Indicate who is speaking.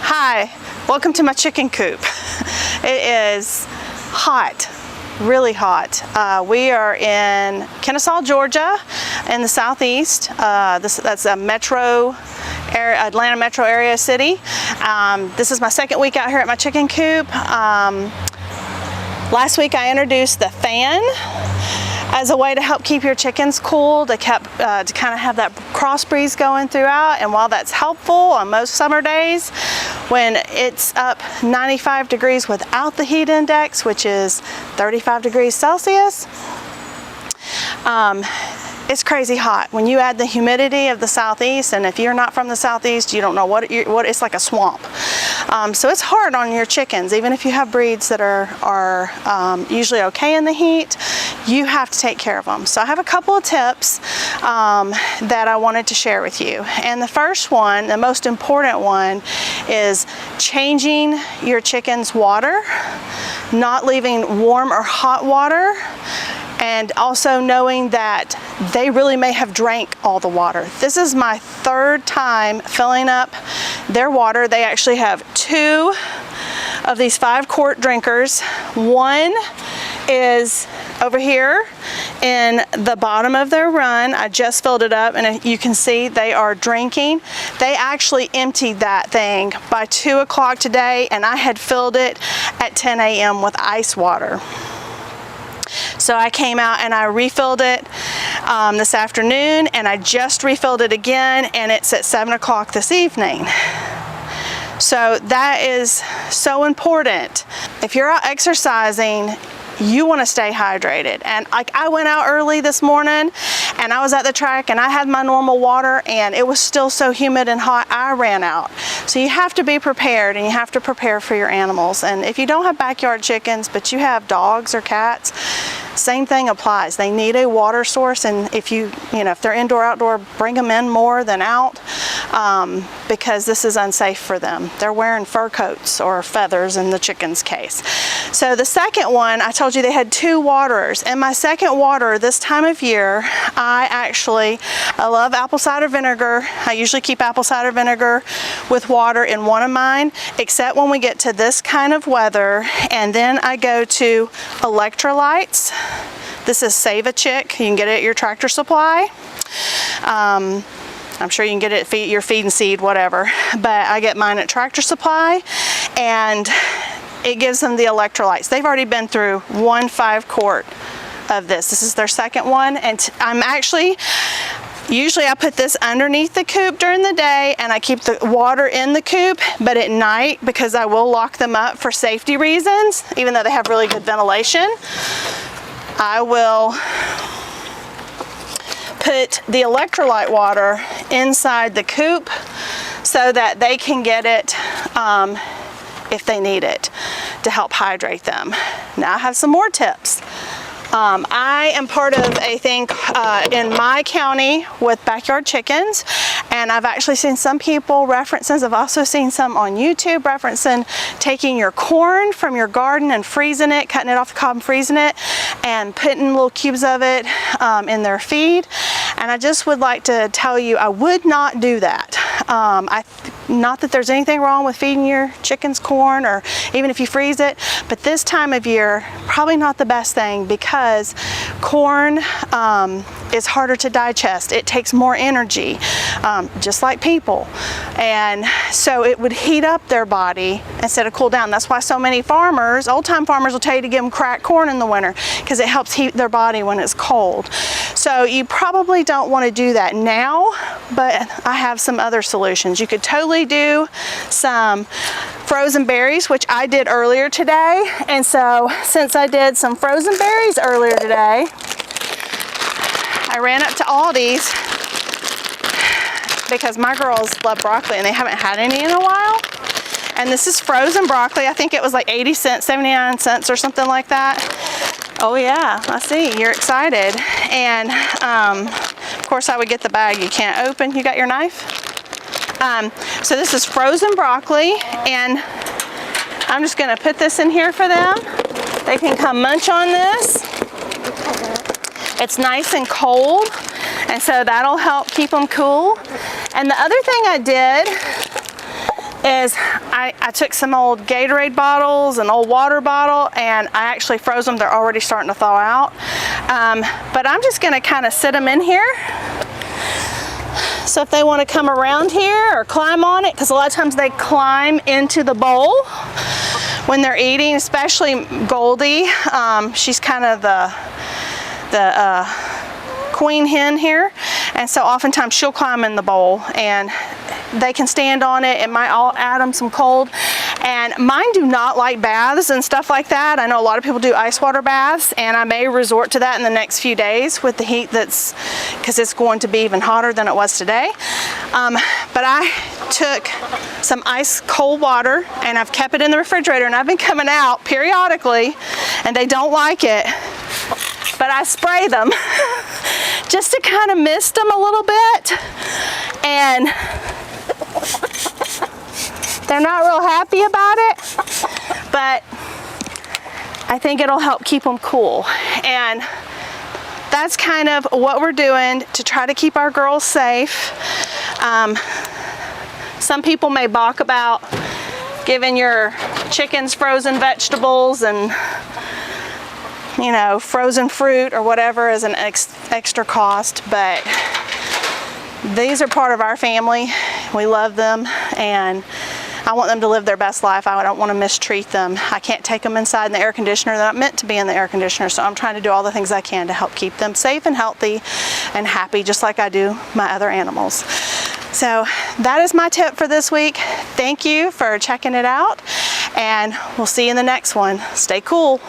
Speaker 1: Hi, welcome to my chicken coop. It is hot, really hot. We are in Kennesaw, Georgia, in the southeast. That's a metro area, Atlanta metro area city. This is my second week out here at my chicken coop. Last week I introduced the fan as a way to help keep your chickens cool, to kind of have that cross breeze going throughout. And while that's helpful on most summer days, when it's up 95 degrees without the heat index, which is 35 degrees Celsius, it's crazy hot. When you add the humidity of the southeast, and if you're not from the southeast, you don't know what it's like, a swamp. So it's hard on your chickens. Even if you have breeds that are usually okay in the heat, you have to take care of them. So I have a couple of tips that I wanted to share with you. And the first one, the most important one, is changing your chickens' water, not leaving warm or hot water, and also knowing that they really may have drank all the water. This is my third time filling up their water. They actually have 2 of these 5-quart drinkers. One is over here in the bottom of their run. I just filled it up, and you can see they are drinking. They actually emptied that thing by 2 o'clock today, and I had filled it at 10 a.m. with ice water. So I came out and I refilled it this afternoon, and I just refilled it again, and it's at 7 o'clock this evening. So that is so important. If you're out exercising, you want to stay hydrated. And like, I went out early this morning and I was at the track and I had my normal water, and it was still so humid and hot, I ran out. So you have to be prepared, and you have to prepare for your animals. And if you don't have backyard chickens, but you have dogs or cats, same thing applies. They need a water source, and if if they're indoor, outdoor, bring them in more than out, because this is unsafe for them. They're wearing fur coats or feathers in the chicken's case. So the second one, I told you they had 2 waterers, and my second water this time of year, I love apple cider vinegar. I usually keep apple cider vinegar with water in one of mine, except when we get to this kind of weather, and then I go to electrolytes. This is Save a Chick. You can get it at your Tractor Supply. I'm sure you can get it at your Feed and Seed, whatever, but I get mine at Tractor Supply, and it gives them the electrolytes. They've already been through 1 5-quart of this. This is their second one, and usually I put this underneath the coop during the day, and I keep the water in the coop, but at night, because I will lock them up for safety reasons, even though they have really good ventilation, I will put the electrolyte water inside the coop so that they can get it if they need it to help hydrate them. Now I have some more tips. I am part of a thing in my county with backyard chickens, and I've actually seen some people references. I've also seen some on YouTube referencing taking your corn from your garden and freezing it, cutting it off the cob and freezing it, and putting little cubes of it in their feed. And I just would like to tell you, I would not do that. Not that there's anything wrong with feeding your chickens corn, or even if you freeze it, but this time of year, probably not the best thing, because corn is harder to digest. It takes more energy, just like people. And so it would heat up their body instead of cool down. That's why so many farmers, old-time farmers, will tell you to give them cracked corn in the winter, because it helps heat their body when it's cold. So you probably don't want to do that now, but I have some other solutions. You could totally do some frozen berries, which I did earlier today. And so since I did some frozen berries earlier today, I ran up to Aldi's, because my girls love broccoli and they haven't had any in a while. And this is frozen broccoli. I think it was like 80 cents, 79 cents or something like that. Oh yeah, I see, you're excited. And of course I would get the bag you can't open. You got your knife? So this is frozen broccoli, and I'm just gonna put this in here for them. They can come munch on this. It's nice and cold, and so that'll help keep them cool. And the other thing I did is I took some old Gatorade bottles, an old water bottle, and I actually froze them. They're already starting to thaw out. But I'm just gonna kind of sit them in here. So if they want to come around here or climb on it, because a lot of times they climb into the bowl when they're eating, especially Goldie. She's kind of the queen hen here, and so oftentimes she'll climb in the bowl and they can stand on it. It might all add them some cold. And mine do not like baths and stuff like that. I know a lot of people do ice water baths, and I may resort to that in the next few days with the heat because it's going to be even hotter than it was today. But I took some ice cold water and I've kept it in the refrigerator, and I've been coming out periodically, and they don't like it, but I spray them just to kind of mist them a little bit, and they're not real happy about it, but I think it'll help keep them cool. And that's kind of what we're doing to try to keep our girls safe. Some people may balk about giving your chickens frozen vegetables and, you know, frozen fruit or whatever as an extra cost, but these are part of our family. We love them, and I want them to live their best life. I don't want to mistreat them. I can't take them inside in the air conditioner. They're not meant to be in the air conditioner, so I'm trying to do all the things I can to help keep them safe and healthy and happy, just like I do my other animals. So that is my tip for this week. Thank you for checking it out, and we'll see you in the next one. Stay cool.